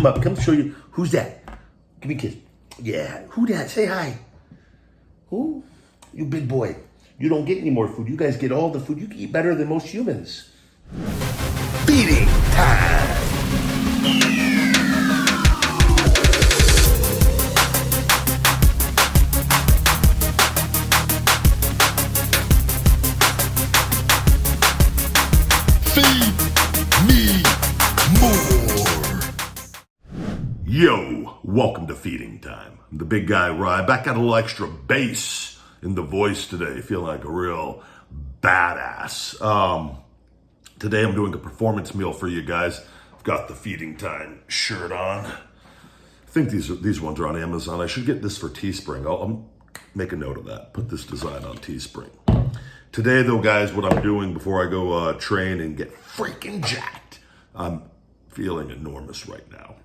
come up. Come show you. Who's that? Give me a kiss. Yeah. Who that? Say hi. Who? You big boy. You don't get any more food. You guys get all the food. You can eat better than most humans. Feeding time. Feed me more. Yo, welcome to Feeding Time. I'm the big guy, Ryback. Got a little extra bass in the voice today. Feeling like a real badass. Today I'm doing a performance meal for you guys. I've got the Feeding Time shirt on. I think these ones are on Amazon. I should get this for Teespring. I'll make a note of that. Put this design on Teespring. Today, though, guys, what I'm doing before I go train and get freaking jacked, I'm feeling enormous right now.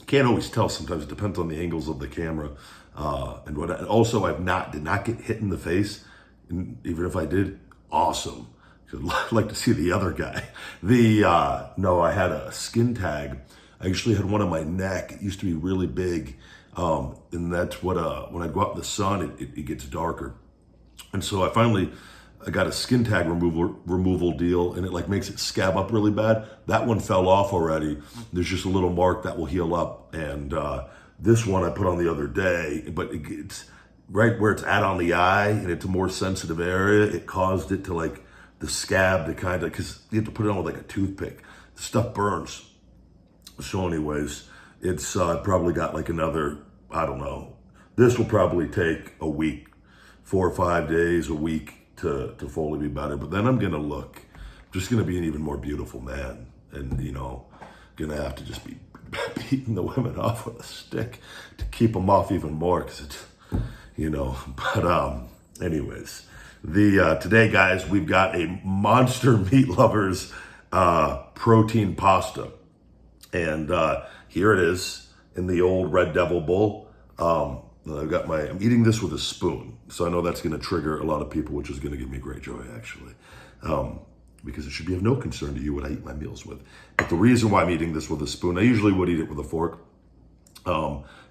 Can't always tell. Sometimes it depends on the angles of the camera. And also, did not get hit in the face. And even if I did, awesome. I'd like to see the other guy. No, I had a skin tag. I actually had one on my neck. It used to be really big. And that's what, when I go out in the sun, it gets darker. And so I got a skin tag removal deal, and it like makes it scab up really bad. That one fell off already. There's just a little mark that will heal up. And this one I put on the other day, but it's right where it's at on the eye, and it's a more sensitive area. It caused it to like the scab to kind of, because you have to put it on with like a toothpick. The stuff burns. So anyways, it's probably got like another, I don't know. This will probably take a week, 4 or 5 days, a week to fully be better. But then I'm just gonna be an even more beautiful man. And gonna have to just be beating the women off with a stick to keep them off even more, because it's, but anyways. Today, guys, we've got a Monster Meat Lovers protein pasta. And here it is in the old Red Devil bowl. I'm eating this with a spoon. So I know that's going to trigger a lot of people, which is going to give me great joy, actually. Because it should be of no concern to you what I eat my meals with. But the reason why I'm eating this with a spoon, I usually would eat it with a fork,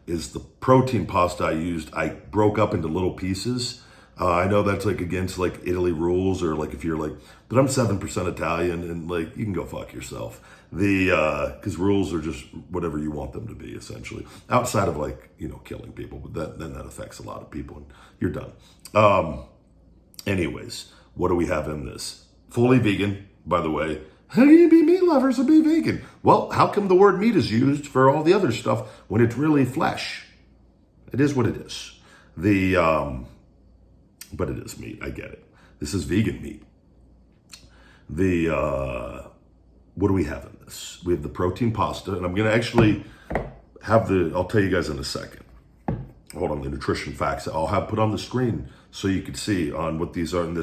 is the protein pasta I used, I broke up into little pieces. I know that's like against like Italy rules, or like if you're like, but I'm 7% Italian, and like you can go fuck yourself. Because rules are just whatever you want them to be, essentially. Outside of like, killing people, but then that affects a lot of people, and you're done. Anyways, what do we have in this? Fully vegan, by the way. How can you be meat lovers and be vegan? Well, how come the word meat is used for all the other stuff when it's really flesh? It is what it is. But it is meat, I get it. This is vegan meat. What do we have in this? We have the protein pasta, and I'm gonna actually have I'll tell you guys in a second. Hold on, the nutrition facts I'll have put on the screen so you can see on what these are. And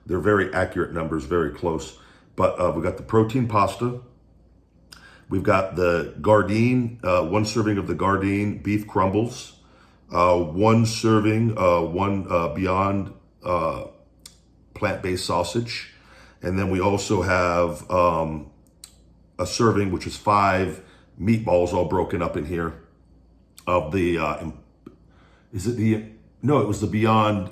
they're very accurate numbers, very close. But we got the protein pasta. We've got the Gardein, 1 serving of the Gardein beef crumbles. 1 serving, Beyond plant-based sausage. And then we also have a serving, which is 5 meatballs all broken up in here of the, it was the Beyond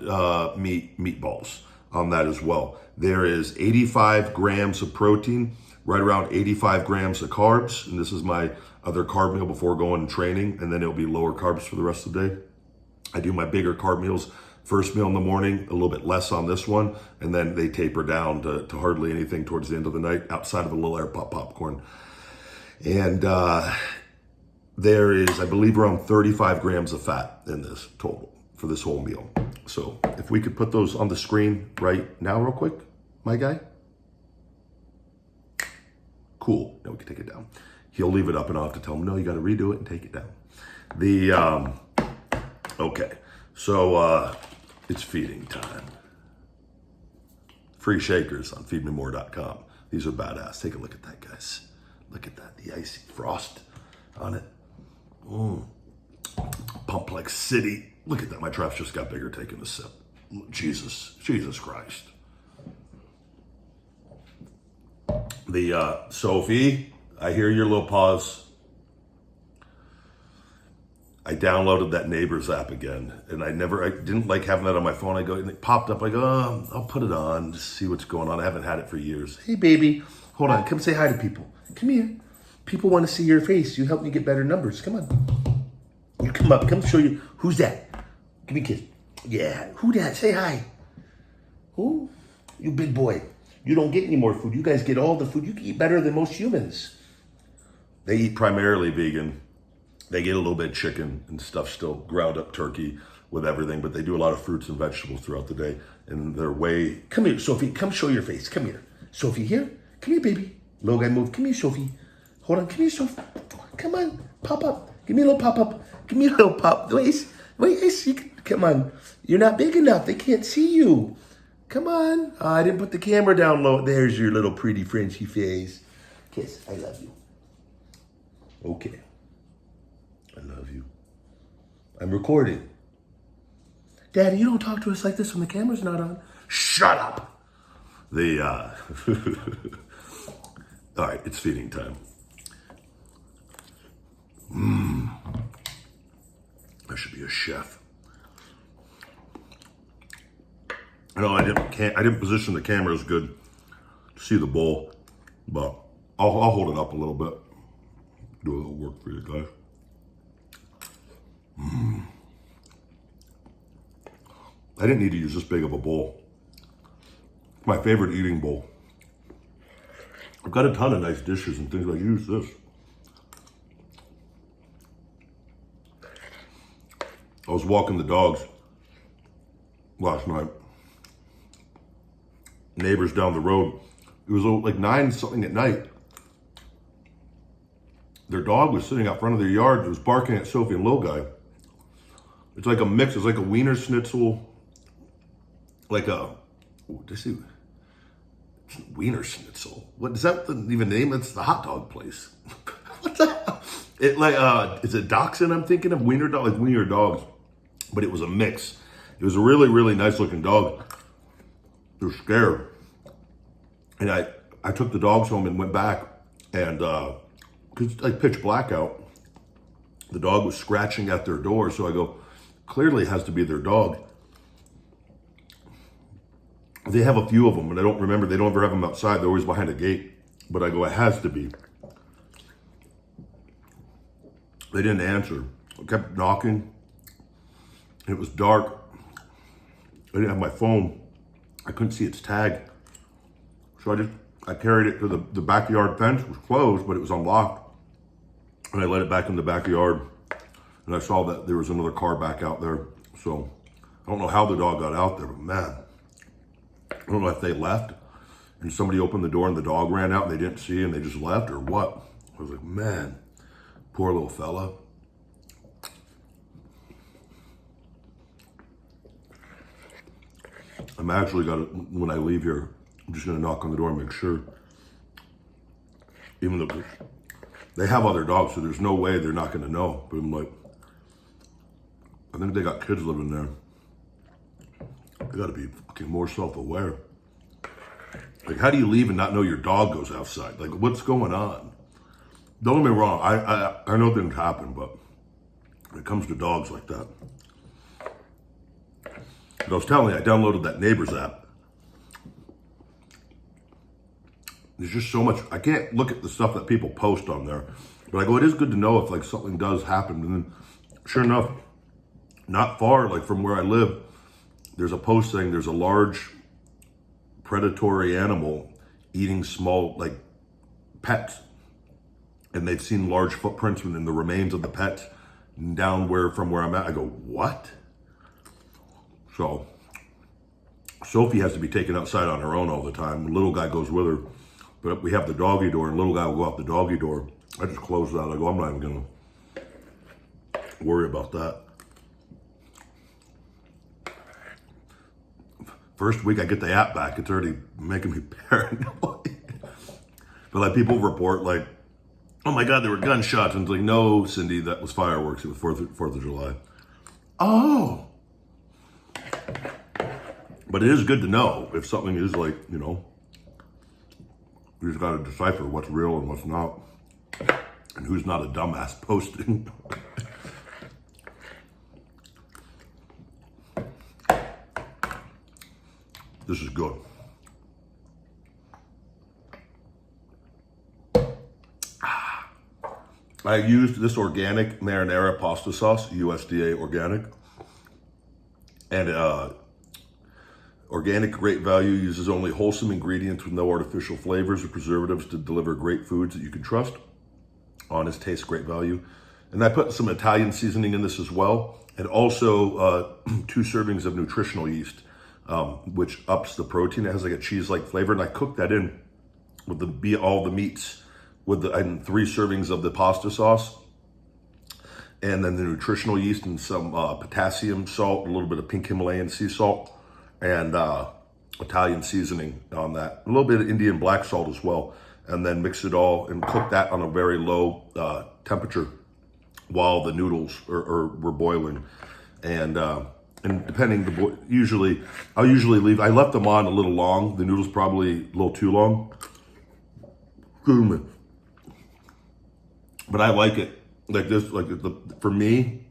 meatballs on that as well. There is 85 grams of protein, right around 85 grams of carbs. And this is my other carb meal before going and training. And then it'll be lower carbs for the rest of the day. I do my bigger carb meals. First meal in the morning, a little bit less on this one. And then they taper down to hardly anything towards the end of the night, outside of a little air popcorn. And there is, I believe, around 35 grams of fat in this total for this whole meal. So if we could put those on the screen right now real quick, my guy. Cool, now we can take it down. He'll leave it up and I'll have to tell him, no, you got to redo it and take it down. Okay, so it's feeding time. Free shakers on feedmemore.com. These are badass. Take a look at that, guys. Look at that, the icy frost on it. Pump like city. Look at that, my draft just got bigger taking a sip. Jesus Christ. Sophie, I hear your little paws. I downloaded that Neighbors app again, and I didn't like having that on my phone. I go, and it popped up. I go, oh, I'll put it on, just see what's going on. I haven't had it for years. Hey, baby, hold on, come say hi to people. Come here. People want to see your face. You help me get better numbers. Come on. You come up. Come show you. Who's that? Give me a kiss. Yeah. Who that? Say hi. Who? You big boy. You don't get any more food. You guys get all the food. You can eat better than most humans. They eat primarily vegan. They get a little bit of chicken and stuff still, ground up turkey with everything, but they do a lot of fruits and vegetables throughout the day. And they're way... Come here, Sophie. Come show your face. Come here. Sophie, here. Come here, baby. Little guy, move. Come here, Sophie. Hold on. Come here, Sophie. Come on. Pop up. Give me a little pop up. Give me a little pop. Wait, come on. You're not big enough. They can't see you. Come on. Oh, I didn't put the camera down low. There's your little pretty Frenchy face. Kiss. I love you. Okay. I love you. I'm recording. Daddy, you don't talk to us like this when the camera's not on. Shut up. All right, it's feeding time. I should be a chef. No, I didn't position the camera as good to see the bowl, but I'll hold it up a little bit. Do a little work for you guys. I didn't need to use this big of a bowl. My favorite eating bowl. I've got a ton of nice dishes and things. I use this. I was walking the dogs last night. Neighbors down the road. It was like 9 something at night. Their dog was sitting out front of their yard. It was barking at Sophie and Lil Guy. It's like a mix. It's like a Wiener Schnitzel. Like a, Wiener Schnitzel. What is that even name? It's the hot dog place. What's that? It like, is it Dachshund I'm thinking of? Wiener dog, like Wiener dogs. But it was a mix. It was a really, really nice looking dog. They were scared. And I took the dogs home and went back. And, cause it's like pitch black out. The dog was scratching at their door. So I go, clearly it has to be their dog. They have a few of them, but I don't remember. They don't ever have them outside. They're always behind a gate. But I go, it has to be. They didn't answer. I kept knocking. It was dark. I didn't have my phone. I couldn't see its tag. So I carried it to the backyard fence. It was closed, but it was unlocked. And I let it back in the backyard. And I saw that there was another car back out there. So I don't know how the dog got out there, but man, I don't know if they left and somebody opened the door and the dog ran out and they didn't see and they just left or what. I was like, man, poor little fella. I'm actually when I leave here, I'm just gonna knock on the door and make sure. Even though they have other dogs, so there's no way they're not gonna know. But I'm like, I think they got kids living there. They gotta be fucking more self-aware. Like, how do you leave and not know your dog goes outside? Like, what's going on? Don't get me wrong, I know things happen, but when it comes to dogs like that. But I was telling you, I downloaded that Neighbors app. There's just so much, I can't look at the stuff that people post on there. But I go, it is good to know if like something does happen. And then sure enough, not far like from where I live, there's a post saying there's a large predatory animal eating small like pets. And they've seen large footprints in the remains of the pets down from where I'm at. I go, what? So Sophie has to be taken outside on her own all the time. The little guy goes with her. But we have the doggy door, and little guy will go out the doggy door. I just close that. I go, I'm not even going to worry about that. First week I get the app back, it's already making me paranoid. But like people report like, oh my God, there were gunshots. And it's like, no, Cindy, that was fireworks. It was 4th of July. Oh. But it is good to know if something is like, you know, you just got to decipher what's real and what's not. And who's not a dumbass posting. This is good. I used this organic marinara pasta sauce, USDA organic. And organic, great value, uses only wholesome ingredients with no artificial flavors or preservatives to deliver great foods that you can trust. Honest taste, great value. And I put some Italian seasoning in this as well. And also 2 servings of nutritional yeast, which ups the protein. It has like a cheese-like flavor. And I cooked that in with all the meats with and 3 servings of the pasta sauce. And then the nutritional yeast and some potassium salt, a little bit of pink Himalayan sea salt, and Italian seasoning on that. A little bit of Indian black salt as well. And then mix it all and cook that on a very low temperature while the noodles were boiling. And depending, I'll usually leave, I left them on a little long. The noodles probably a little too long. Excuse me. But I like it like this, for me,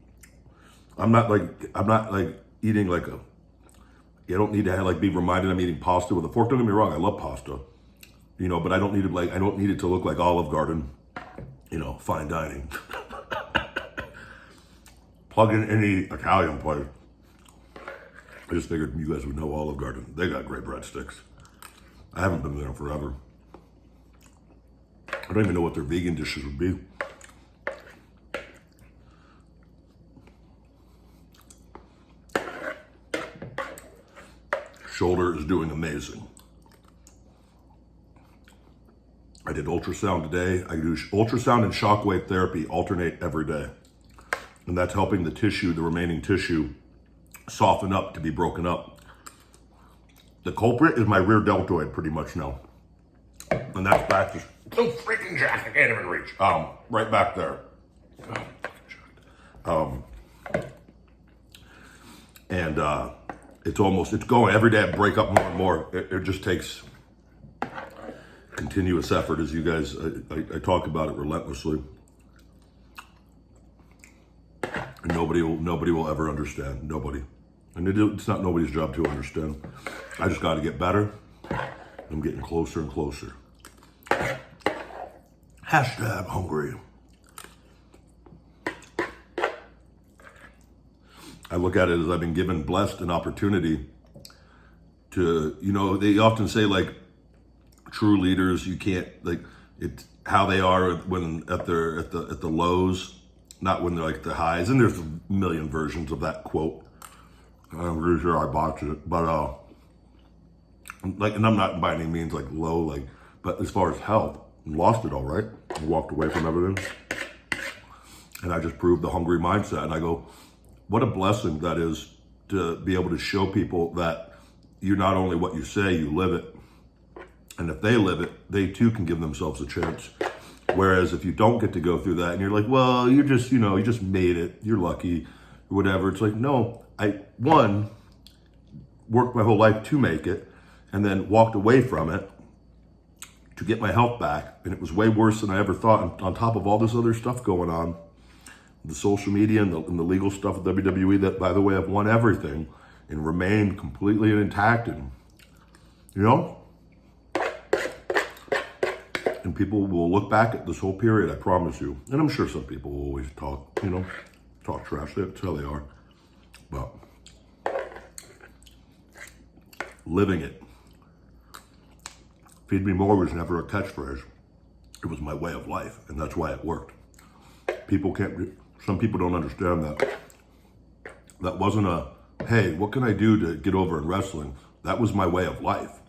I'm not like eating like I don't need to be reminded I'm eating pasta with a fork. Don't get me wrong, I love pasta, but I don't need it to look like Olive Garden, fine dining. Plug in any Italian place. I just figured you guys would know Olive Garden. They got great breadsticks. I haven't been there forever. I don't even know what their vegan dishes would be. Shoulder is doing amazing. I did ultrasound today. I do ultrasound and shockwave therapy alternate every day. And that's helping the tissue, the remaining tissue, soften up to be broken up. The culprit is my rear deltoid pretty much now. And that's back to, oh freaking jack, I can't even reach. Right back there. It's going, every day I break up more and more. It just takes continuous effort, as you guys, I talk about it relentlessly. And nobody will ever understand, nobody. And it's not nobody's job to understand. I just got to get better. I'm getting closer and closer. #hungry. I look at it as I've been given blessed an opportunity to, they often say true leaders, you can't it's how they are when at the lows, not when they're at the highs. And there's a million versions of that quote. I'm pretty sure I botched it, but and I'm not by any means low, but as far as health, I lost it all, right? I walked away from everything, and I just proved the hungry mindset. And I go, what a blessing that is to be able to show people that you're not only what you say, you live it. And if they live it, they too can give themselves a chance. Whereas if you don't get to go through that and you're like, well, you just made it, you're lucky, or whatever. It's like, no, I worked my whole life to make it and then walked away from it to get my health back. And it was way worse than I ever thought. And on top of all this other stuff going on, the social media and the legal stuff with WWE, that, by the way, I've won everything and remained completely intact. And, and people will look back at this whole period, I promise you. And I'm sure some people will always talk trash. That's how they are. But living it. Feed me more was never a catchphrase. It was my way of life, and that's why it worked. Some people don't understand that. That wasn't hey, what can I do to get over in wrestling? That was my way of life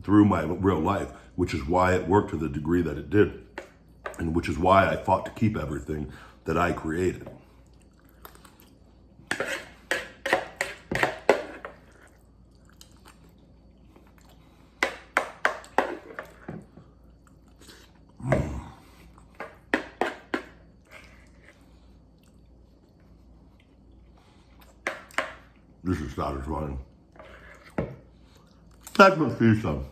through my real life, which is why it worked to the degree that it did. And which is why I fought to keep everything that I created. This is satisfying. Let's go see some.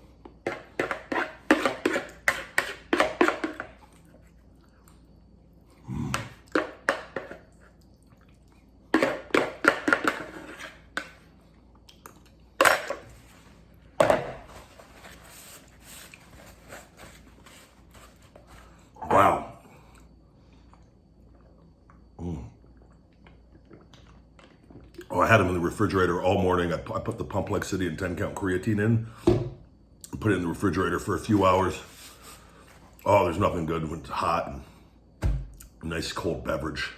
Oh, I had them in the refrigerator all morning. I put the Complexity and 10 count creatine in, put it in the refrigerator for a few hours. Oh, there's nothing good when it's hot and a nice cold beverage.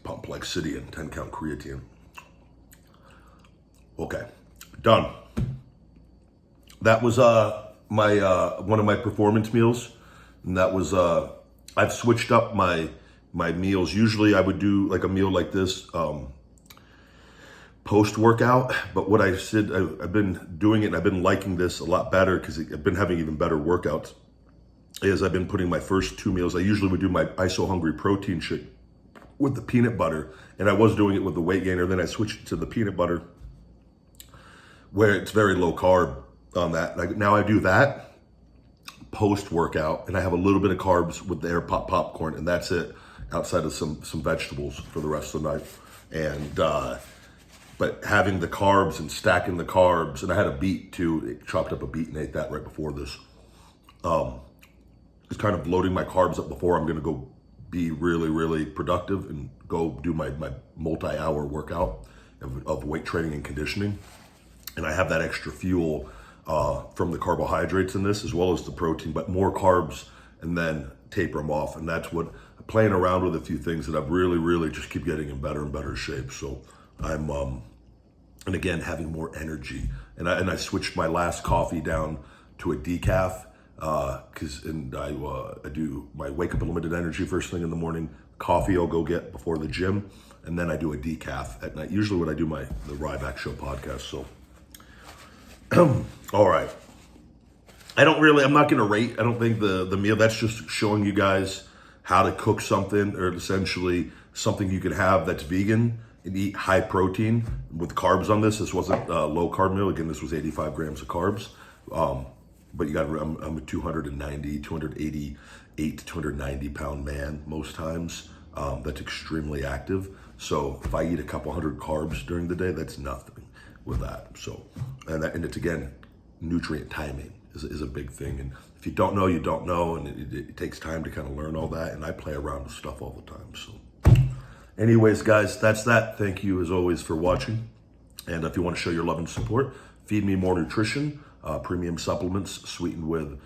Complexity and 10 count creatine. Okay, done. That was my one of my performance meals, and that was I've switched up my meals. Usually I would do like a meal like this post workout, but what I said, I've been doing it and I've been liking this a lot better because I've been having even better workouts. Is I've been putting my first 2 meals. I usually would do my ISO Hungry protein shake with the peanut butter, and I was doing it with the weight gainer. Then I switched to the peanut butter, where it's very low carb on that. Now I do that post workout, and I have a little bit of carbs with the air pop popcorn, and that's it. Outside of some vegetables for the rest of the night, and but having the carbs and stacking the carbs, and I had a beet too. I chopped up a beet and ate that right before this. It's kind of loading my carbs up before I'm going to go be really, really productive and go do my multi-hour workout of weight training and conditioning. And I have that extra fuel from the carbohydrates in this, as well as the protein, but more carbs, and then taper them off. And that's what I'm playing around with, a few things that I've really just keep getting in better and better shape. So I'm, and again, having more energy. And I switched my last coffee down to a decaf, because I do my wake up a limited energy first thing in the morning. Coffee I'll go get before the gym, and then I do a decaf at night. Usually when I do the Ryback Show podcast. So, all right. I'm not going to rate. I don't think the meal. That's just showing you guys how to cook something, or essentially something you can have that's vegan and eat high protein with carbs on this. This wasn't a low carb meal. Again, this was 85 grams of carbs. But you got, I'm a 288 to 290 pound man most times. That's extremely active. So if I eat a couple hundred carbs during the day, that's nothing with that. So, and it's again, nutrient timing is a big thing. And if you don't know, you don't know. And it takes time to kind of learn all that. And I play around with stuff all the time. So anyways, guys, that's that. Thank you as always for watching. And if you want to show your love and support, Feed Me More Nutrition. Premium supplements sweetened with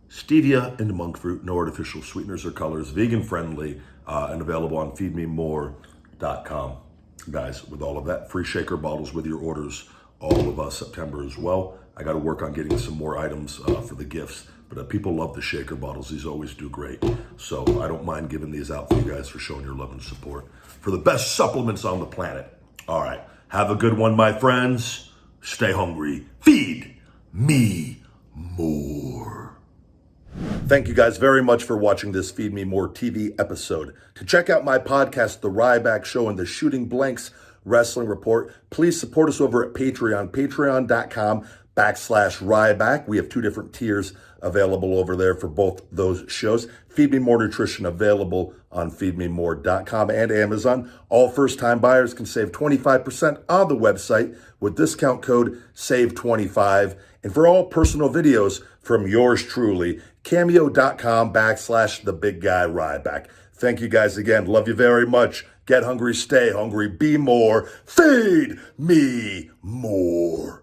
stevia and monk fruit, no artificial sweeteners or colors, vegan friendly, and available on feedmemore.com. Guys, with all of that, free shaker bottles with your orders all of September as well. I got to work on getting some more items for the gifts, but people love the shaker bottles. These always do great. So I don't mind giving these out for you guys for showing your love and support for the best supplements on the planet. All right. Have a good one, my friends. Stay hungry. Feed me more. Thank you guys very much for watching this Feed Me More TV episode. To check out my podcast, The Ryback Show and the Shooting Blanks Wrestling Report, please support us over at Patreon, patreon.com/Ryback. We have 2 different tiers available over there for both those shows. Feed Me More Nutrition available on feedmemore.com and Amazon. All first-time buyers can save 25% on the website with discount code SAVE25. And for all personal videos from yours truly, cameo.com/thebigguy.Ryback. Thank you guys again. Love you very much. Get hungry, stay hungry, be more. Feed me more.